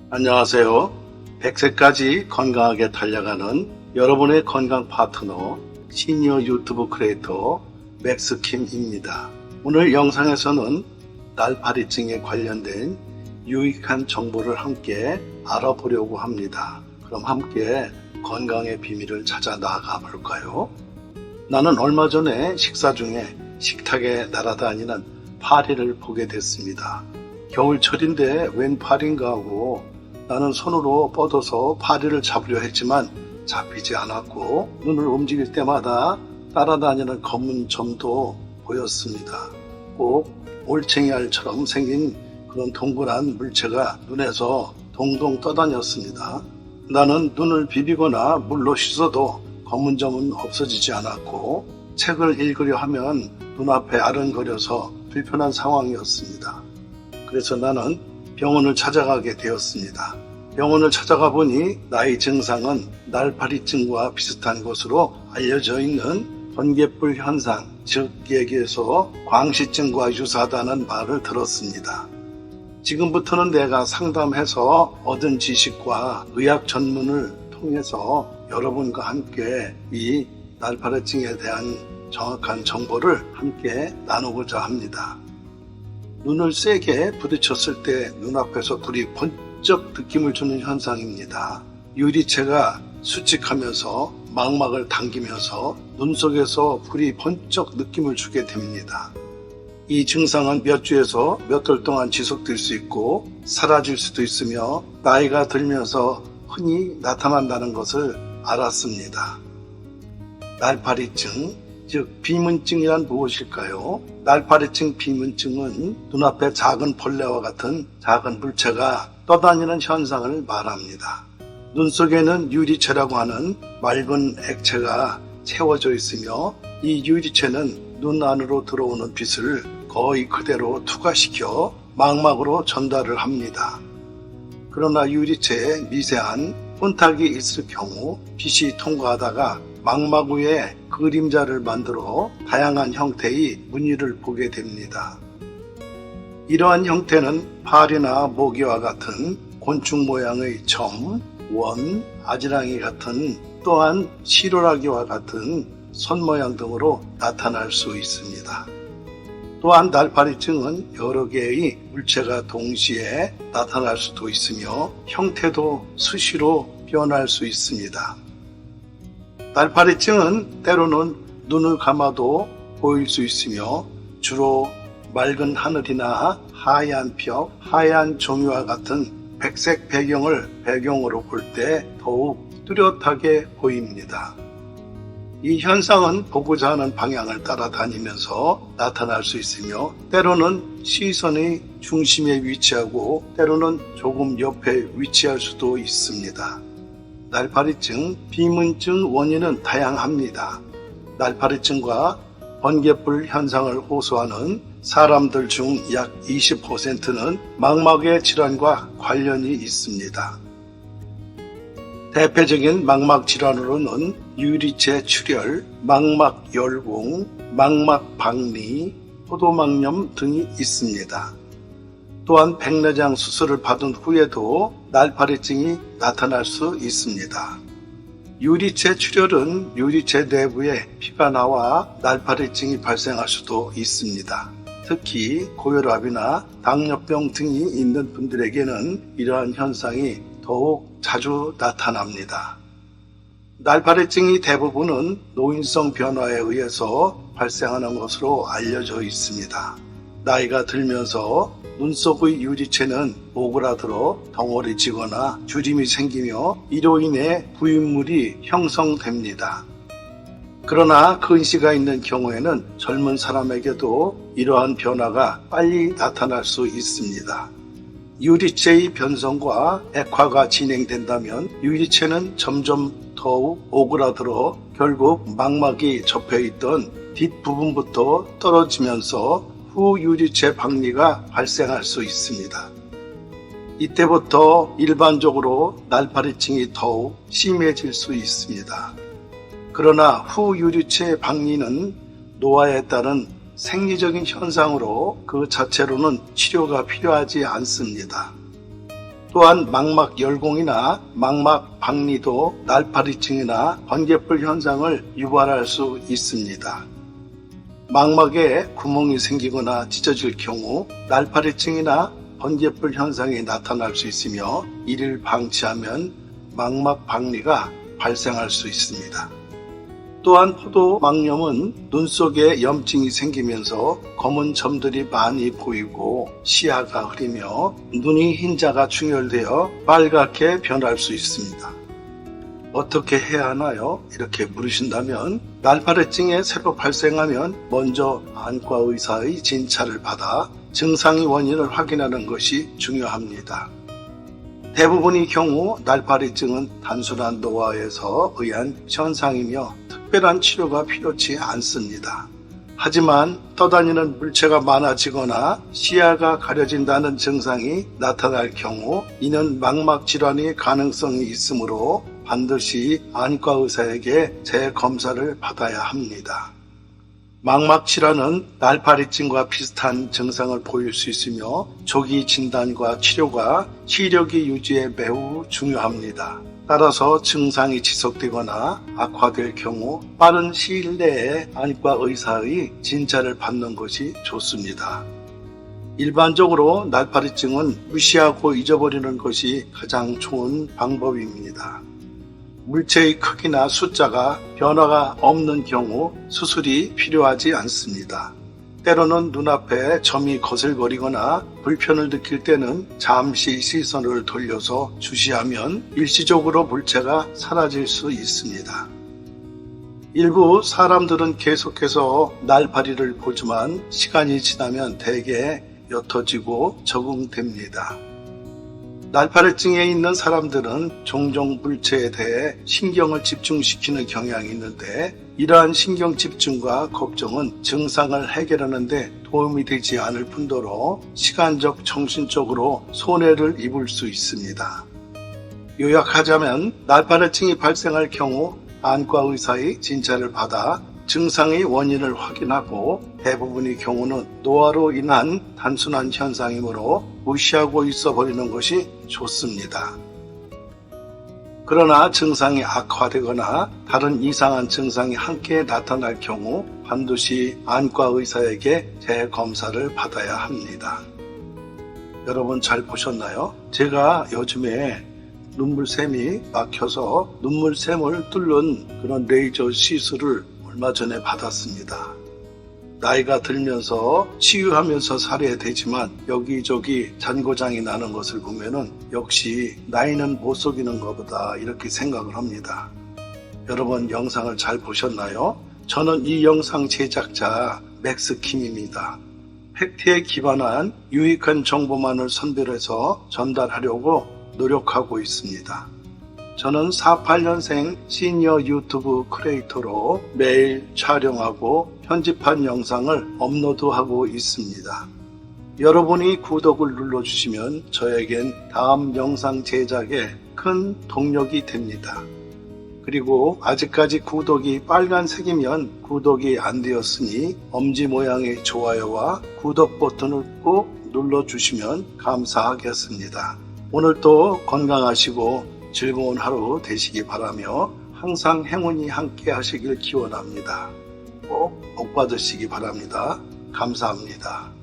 안녕하세요. 100세까지 건강하게 달려가는 여러분의 건강 파트너 시니어 유튜브 크리에이터 맥스킴입니다. 오늘 영상에서는 날파리증에 관련된 유익한 정보를 함께 알아보려고 합니다. 그럼 함께 건강의 비밀을 찾아 나가 볼까요? 나는 얼마 전에 식사 중에 식탁에 날아다니는 파리를 보게 됐습니다. 겨울철인데 웬 파리인가 하고 나는 손으로 뻗어서 파리를 잡으려 했지만 잡히지 않았고 눈을 움직일 때마다 따라다니는 검은 점도 보였습니다. 꼭 올챙이알처럼 생긴 그런 동그란 물체가 눈에서 동동 떠다녔습니다. 나는 눈을 비비거나 물로 씻어도 검은 점은 없어지지 않았고 책을 읽으려 하면 눈앞에 아른거려서 불편한 상황이었습니다. 그래서 나는 병원을 찾아가게 되었습니다. 병원을 찾아가 보니 나의 증상은 날파리증과 비슷한 것으로 알려져 있는 번개불 현상, 즉 얘기해서 광시증과 유사하다는 말을 들었습니다. 지금부터는 내가 상담해서 얻은 지식과 의학 전문을 통해서 여러분과 함께 이 날파리증에 대한 정확한 정보를 함께 나누고자 합니다. 눈을 세게 부딪혔을 때 눈앞에서 불이 번쩍 느낌을 주는 현상입니다. 유리체가 수직하면서 망막을 당기면서 눈 속에서 불이 번쩍 느낌을 주게 됩니다. 이 증상은 몇 주에서 몇 달 동안 지속될 수 있고 사라질 수도 있으며 나이가 들면서 흔히 나타난다는 것을 알았습니다. 날파리증, 즉 비문증이란 무엇일까요? 날파리증 비문증은 눈앞에 작은 벌레와 같은 작은 물체가 떠다니는 현상을 말합니다. 눈 속에는 유리체라고 하는 맑은 액체가 채워져 있으며 이 유리체는 눈 안으로 들어오는 빛을 거의 그대로 투과시켜 망막으로 전달을 합니다. 그러나 유리체에 미세한 혼탁이 있을 경우 빛이 통과하다가 망막 위에 그림자를 만들어 다양한 형태의 무늬를 보게 됩니다. 이러한 형태는 파리나 모기와 같은 곤충 모양의 점, 원, 아지랑이 같은 또한 시로라기와 같은 손 모양 등으로 나타날 수 있습니다. 또한 날파리증은 여러 개의 물체가 동시에 나타날 수도 있으며 형태도 수시로 변할 수 있습니다. 날파리증은 때로는 눈을 감아도 보일 수 있으며 주로 맑은 하늘이나 하얀 벽, 하얀 종이와 같은 백색 배경을 배경으로 볼 때 더욱 뚜렷하게 보입니다. 이 현상은 보고자 하는 방향을 따라다니면서 나타날 수 있으며 때로는 시선의 중심에 위치하고 때로는 조금 옆에 위치할 수도 있습니다. 날파리증, 비문증 원인은 다양합니다. 날파리증과 번개불 현상을 호소하는 사람들 중 약 20%는 망막의 질환과 관련이 있습니다. 대표적인 망막 질환으로는 유리체 출혈, 망막 열공, 망막 박리, 포도막염 등이 있습니다. 또한 백내장 수술을 받은 후에도 날파리증이 나타날 수 있습니다. 유리체 출혈은 유리체 내부에 피가 나와 날파리증이 발생할 수도 있습니다. 특히 고혈압이나 당뇨병 등이 있는 분들에게는 이러한 현상이 더욱 자주 나타납니다. 날파리증이 대부분은 노인성 변화에 의해서 발생하는 것으로 알려져 있습니다. 나이가 들면서 눈 속의 유리체는 오그라들어 덩어리지거나 주림이 생기며 이로 인해 부인물이 형성됩니다. 그러나 근시가 있는 경우에는 젊은 사람에게도 이러한 변화가 빨리 나타날 수 있습니다. 유리체의 변성과 액화가 진행된다면 유리체는 점점 더욱 오그라들어 결국 망막이 접혀있던 뒷부분부터 떨어지면서 후유리체 박리가 발생할 수 있습니다. 이때부터 일반적으로 날파리증이 더욱 심해질 수 있습니다. 그러나 후유리체 박리는 노화에 따른 생리적인 현상으로 그 자체로는 치료가 필요하지 않습니다. 또한 망막 열공이나 망막 박리도 날파리증이나 번개불 현상을 유발할 수 있습니다. 망막에 구멍이 생기거나 찢어질 경우 날파리증이나 번개불 현상이 나타날 수 있으며 이를 방치하면 망막 박리가 발생할 수 있습니다. 또한 포도막염은 눈 속에 염증이 생기면서 검은 점들이 많이 보이고 시야가 흐리며 눈이 흰자가 충혈되어 빨갛게 변할 수 있습니다. 어떻게 해야 하나요? 이렇게 물으신다면 날파리증에 새로 발생하면 먼저 안과 의사의 진찰을 받아 증상의 원인을 확인하는 것이 중요합니다. 대부분의 경우 날파리증은 단순한 노화에서 의한 현상이며 특별한 치료가 필요치 않습니다. 하지만 떠다니는 물체가 많아지거나 시야가 가려진다는 증상이 나타날 경우 이는 망막 질환의 가능성이 있으므로 반드시 안과 의사에게 재검사를 받아야 합니다. 망막 질환은 날파리증과 비슷한 증상을 보일 수 있으며 조기 진단과 치료가 시력의 유지에 매우 중요합니다. 따라서 증상이 지속되거나 악화될 경우 빠른 시일 내에 안과 의사의 진찰을 받는 것이 좋습니다. 일반적으로 날파리증은 무시하고 잊어버리는 것이 가장 좋은 방법입니다. 물체의 크기나 숫자가 변화가 없는 경우 수술이 필요하지 않습니다. 때로는 눈앞에 점이 거슬거리거나 불편을 느낄 때는 잠시 시선을 돌려서 주시하면 일시적으로 물체가 사라질 수 있습니다. 일부 사람들은 계속해서 날파리를 보지만 시간이 지나면 대개 옅어지고 적응됩니다. 날파리증에 있는 사람들은 종종 물체에 대해 신경을 집중시키는 경향이 있는데 이러한 신경 집중과 걱정은 증상을 해결하는 데 도움이 되지 않을 뿐더러 시간적 정신적으로 손해를 입을 수 있습니다. 요약하자면 날파리증이 발생할 경우 안과 의사의 진찰을 받아 증상의 원인을 확인하고 대부분의 경우는 노화로 인한 단순한 현상이므로 무시하고 있어 버리는 것이 좋습니다. 그러나 증상이 악화되거나 다른 이상한 증상이 함께 나타날 경우 반드시 안과 의사에게 재검사를 받아야 합니다. 여러분 잘 보셨나요? 제가 요즘에 눈물샘이 막혀서 눈물샘을 뚫는 그런 레이저 시술을 얼마 전에 받았습니다. 나이가 들면서 치유하면서 살아야 되지만 여기저기 잔고장이 나는 것을 보면은 역시 나이는 못 속이는 것보다 이렇게 생각을 합니다. 여러분 영상을 잘 보셨나요? 저는 이 영상 제작자 맥스킴입니다. 팩트에 기반한 유익한 정보만을 선별해서 전달하려고 노력하고 있습니다. 저는 48년생 시니어 유튜브 크리에이터로 매일 촬영하고 편집한 영상을 업로드하고 있습니다. 여러분이 구독을 눌러주시면 저에겐 다음 영상 제작에 큰 동력이 됩니다. 그리고 아직까지 구독이 빨간색이면 구독이 안 되었으니 엄지 모양의 좋아요와 구독 버튼을 꼭 눌러주시면 감사하겠습니다. 오늘도 건강하시고 즐거운 하루 되시기 바라며 항상 행운이 함께 하시길 기원합니다. 꼭 복 받으시기 바랍니다. 감사합니다.